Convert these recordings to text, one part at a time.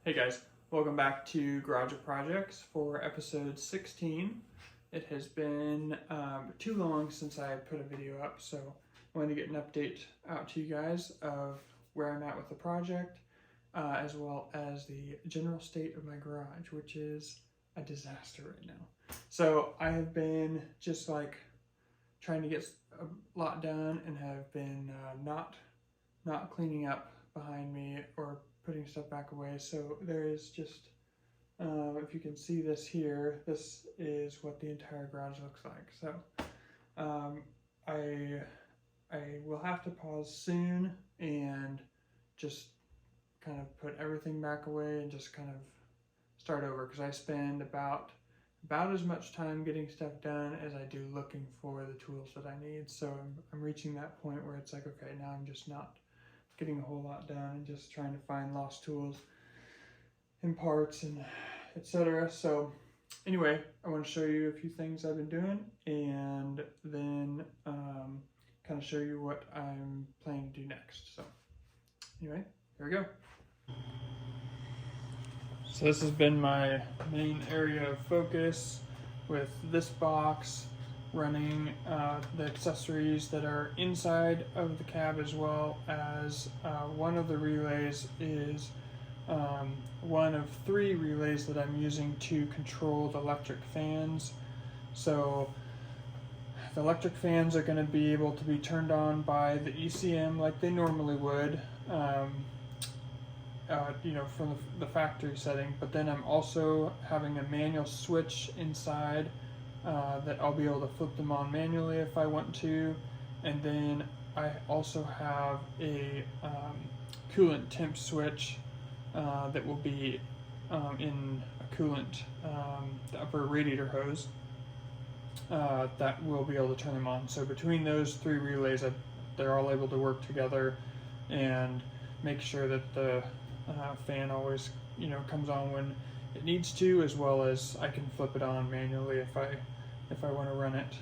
Hey guys, welcome back to Garage of Projects for episode 16. It has been too long since I put a video up, so I wanted to get an update out to you guys of where I'm at with the project, as well as the general state of my garage, which is a disaster right now. So I have been just like trying to get a lot done and have been not cleaning up behind me or putting stuff back away. So there is just, if you can see this here, this is what the entire garage looks like. So I will have to pause soon and just kind of put everything back away and just kind of start over, because I spend about as much time getting stuff done as I do looking for the tools that I need. So I'm reaching that point where it's like, okay, now I'm just not getting a whole lot done and just trying to find lost tools and parts and etc. So anyway, I want to show you a few things I've been doing, and then kind of show you what I'm planning to do next. So anyway, here we go. So this has been my main area of focus, with this box running the accessories that are inside of the cab, as well as one of the relays is one of 3 relays that I'm using to control the electric fans. So the electric fans are going to be able to be turned on by the ECM like they normally would, from the factory setting, but then I'm also having a manual switch inside that I'll be able to flip them on manually if I want to. And then I also have a coolant temp switch that will be in a coolant, the upper radiator hose, that will be able to turn them on. So between those 3 relays, they're all able to work together and make sure that the fan always comes on when it needs to, as well as I can flip it on manually if I want to run it.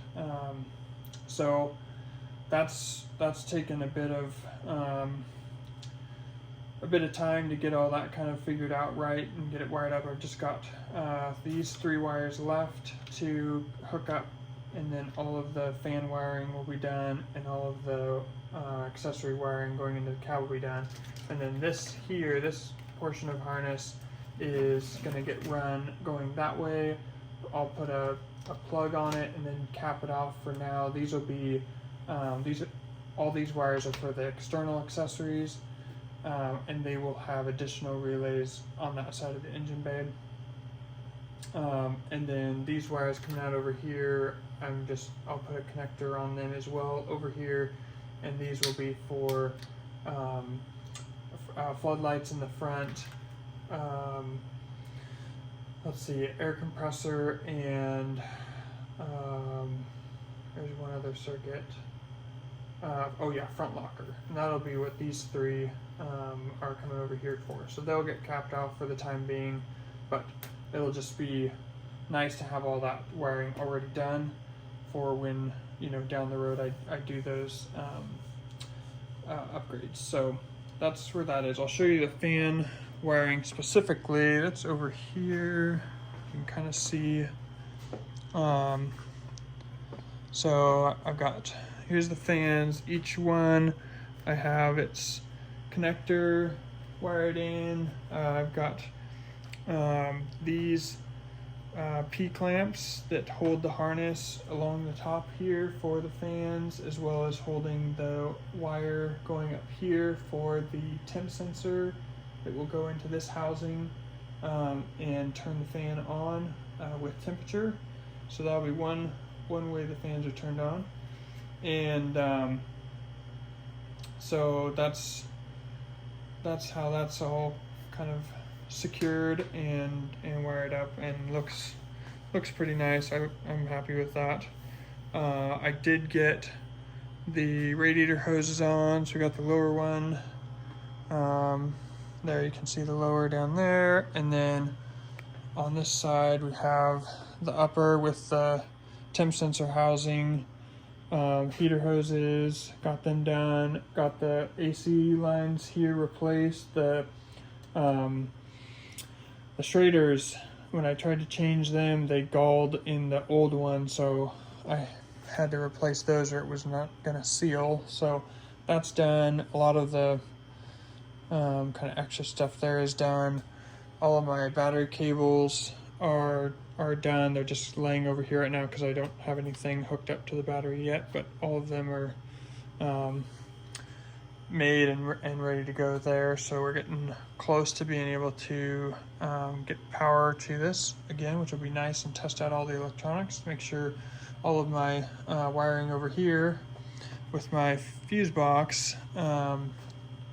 So that's taken a bit of time to get all that kind of figured out right and get it wired up. I've just got these 3 wires left to hook up, and then all of the fan wiring will be done, and all of the accessory wiring going into the cab will be done. And then this portion of harness is going to get run going that way. I'll put a plug on it and then cap it off for now. These will be all these wires are for the external accessories, and they will have additional relays on that side of the engine bay. And then these wires coming out over here, I'll put a connector on them as well over here, and these will be for floodlights in the front. Let's see, air compressor, and there's one other circuit. Front locker. And that'll be what these 3 are coming over here for. So they'll get capped off for the time being, but it'll just be nice to have all that wiring already done for when, down the road I do those upgrades. So that's where that is. I'll show you the fan wiring specifically. That's over here. You can kind of see. So I've got, here's the fans. Each one I have its connector wired in. I've got these P-clamps that hold the harness along the top here for the fans, as well as holding the wire going up here for the temp sensor that will go into this housing and turn the fan on with temperature. So that'll be one way the fans are turned on. And so that's how that's all kind of secured and wired up, and looks pretty nice. I'm happy with that. I did get the radiator hoses on, so we got the lower one. There you can see the lower down there, and then on this side we have the upper with the temp sensor housing, heater hoses, got them done, got the AC lines here replaced, the Schraders, when I tried to change them, they galled in the old one, so I had to replace those or it was not gonna seal. So that's done. A lot of the kind of extra stuff there is done. All of my battery cables are done. They're just laying over here right now because I don't have anything hooked up to the battery yet, but all of them are made and ready to go there. So we're getting close to being able to get power to this again, which will be nice, and test out all the electronics, make sure all of my wiring over here with my fuse box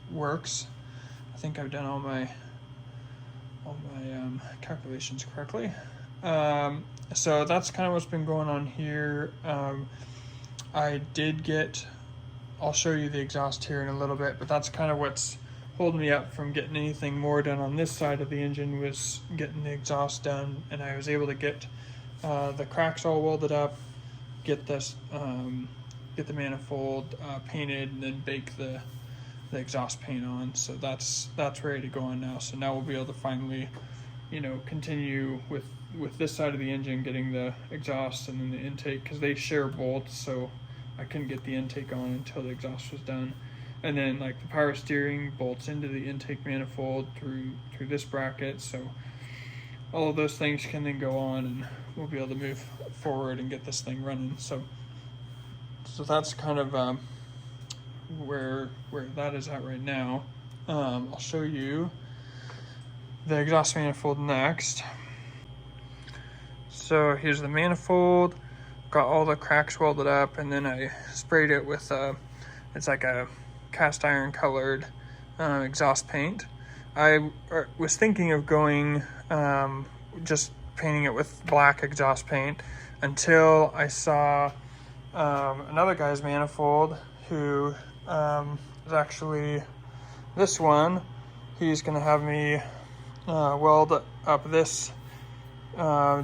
works. I think I've done all my calculations correctly. So that's kind of what's been going on here. I did get, I'll show you the exhaust here in a little bit, but that's kind of what's holding me up from getting anything more done on this side of the engine, was getting the exhaust done. And I was able to get the cracks all welded up, get this, get the manifold painted, and then bake the exhaust paint on. So that's ready to go on now. So now we'll be able to finally, you know, continue with this side of the engine, getting the exhaust and then the intake, because they share bolts, so I couldn't get the intake on until the exhaust was done. And then like the power steering bolts into the intake manifold through this bracket, so all of those things can then go on and we'll be able to move forward and get this thing running. So that's kind of where that is at right now. I'll show you the exhaust manifold next. So here's the manifold, got all the cracks welded up, and then I sprayed it with it's like a cast iron colored exhaust paint. I was thinking of going just painting it with black exhaust paint until I saw another guy's manifold who is actually this one. He's gonna have me weld up this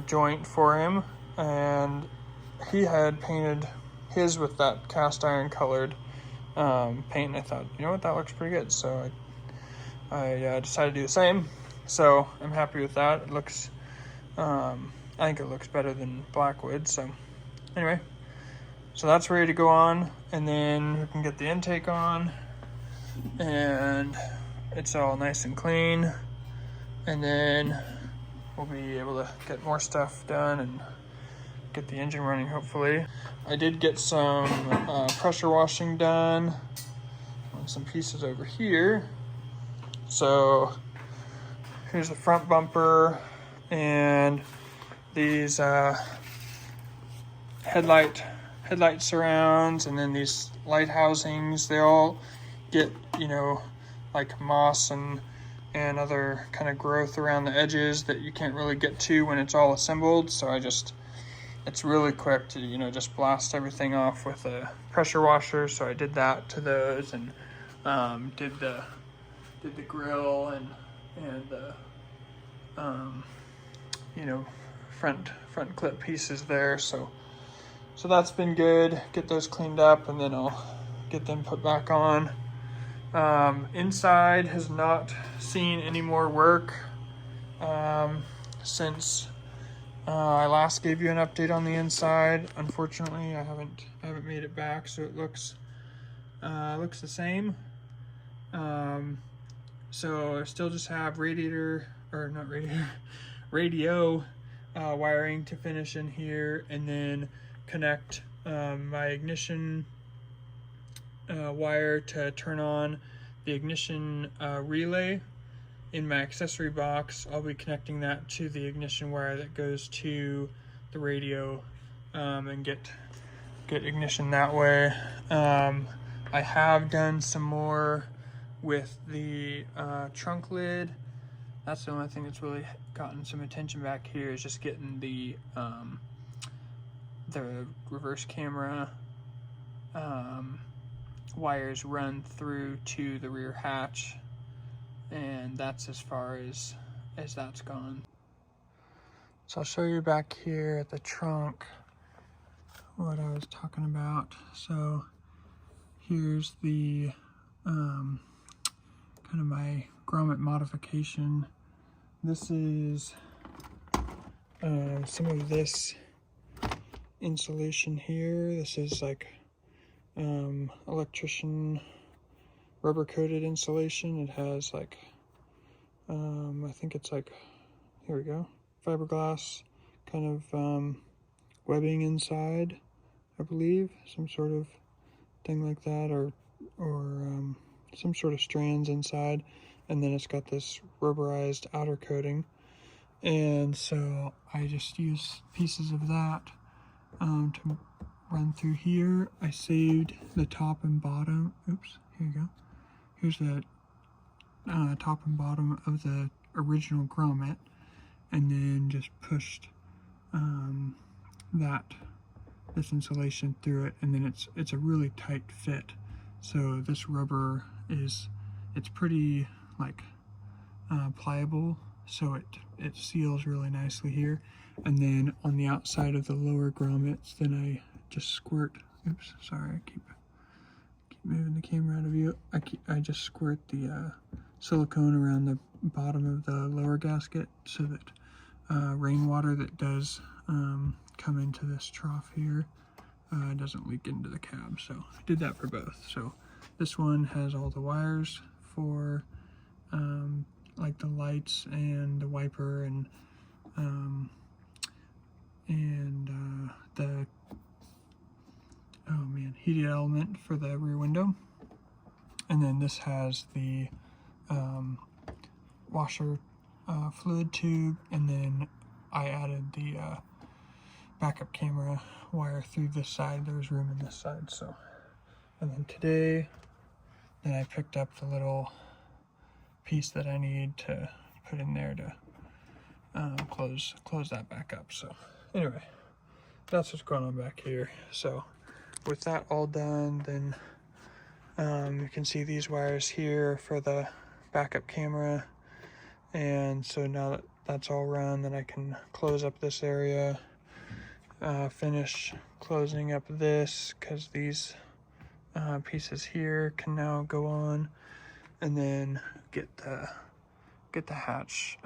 joint for him, and he had painted his with that cast iron colored paint, and I thought, you know what, that looks pretty good, so I decided to do the same. So I'm happy with that. It looks I think it looks better than black wood. So anyway, so that's ready to go on, and then we can get the intake on, and it's all nice and clean, and then we'll be able to get more stuff done and get the engine running, hopefully. I did get some pressure washing done on some pieces over here. So here's the front bumper and these headlight surrounds, and then these light housings. They all get, you know, like moss and other kind of growth around the edges that you can't really get to when it's all assembled. So it's really quick to, you know, just blast everything off with a pressure washer. So I did that to those, and did the grill and the you know, front clip pieces there. So that's been good. Get those cleaned up, and then I'll get them put back on. Inside has not seen any more work since I last gave you an update on the inside. Unfortunately, I haven't made it back, so it looks the same. So I still just have radio wiring to finish in here, and then connect my ignition wire to turn on the ignition relay in my accessory box. I'll be connecting that to the ignition wire that goes to the radio, and get ignition that way. I have done some more with the trunk lid. That's the only thing that's really gotten some attention back here, is just getting the reverse camera wires run through to the rear hatch, and that's as far as that's gone. So I'll show you back here at the trunk what I was talking about. So here's the kind of my grommet modification this is some of this insulation here. This is like electrician rubber coated insulation. It has like I think it's like, here we go, fiberglass kind of webbing inside, I believe, some sort of thing like that, or some sort of strands inside, and then it's got this rubberized outer coating. And so I just use pieces of that to run through here. I saved the top and bottom. Oops, here you go. Here's the top and bottom of the original grommet, and then just pushed this insulation through it, and then it's a really tight fit. So this rubber it's pretty like pliable, so it seals really nicely here. And then on the outside of the lower grommets, then I just squirt. Oops, sorry, I keep moving the camera out of view. I just squirt the silicone around the bottom of the lower gasket so that rainwater that does come into this trough here doesn't leak into the cab. So I did that for both. So this one has all the wires for like the lights and the wiper and the heated element for the rear window. And then this has the washer fluid tube, and then I added the backup camera wire through this side. There's room in this side. So, and then today, then I picked up the little piece that I need to put in there to close that back up. So anyway, that's what's going on back here. So with that all done, then you can see these wires here for the backup camera. And so now that that's all run, then I can close up this area, finish closing up this, because these pieces here can now go on, and then get the hatch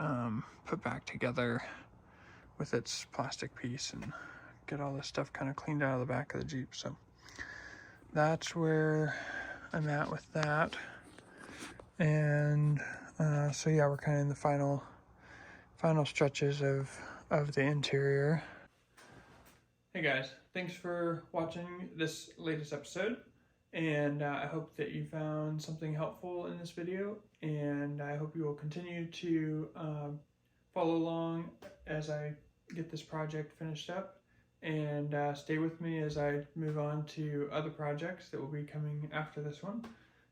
put back together with its plastic piece, and get all this stuff kind of cleaned out of the back of the Jeep. So that's where I'm at with that. And so yeah, we're kind of in the final stretches of the interior. Hey guys, thanks for watching this latest episode, and I hope that you found something helpful in this video, and I hope you will continue to follow along as I get this project finished up, and stay with me as I move on to other projects that will be coming after this one.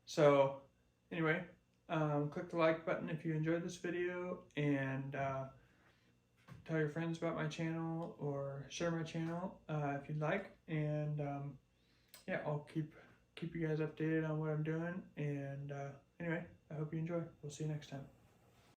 So anyway, click the like button if you enjoyed this video, and tell your friends about my channel, or share my channel if you'd like. And yeah, I'll keep you guys updated on what I'm doing. And anyway, I hope you enjoy. We'll see you next time.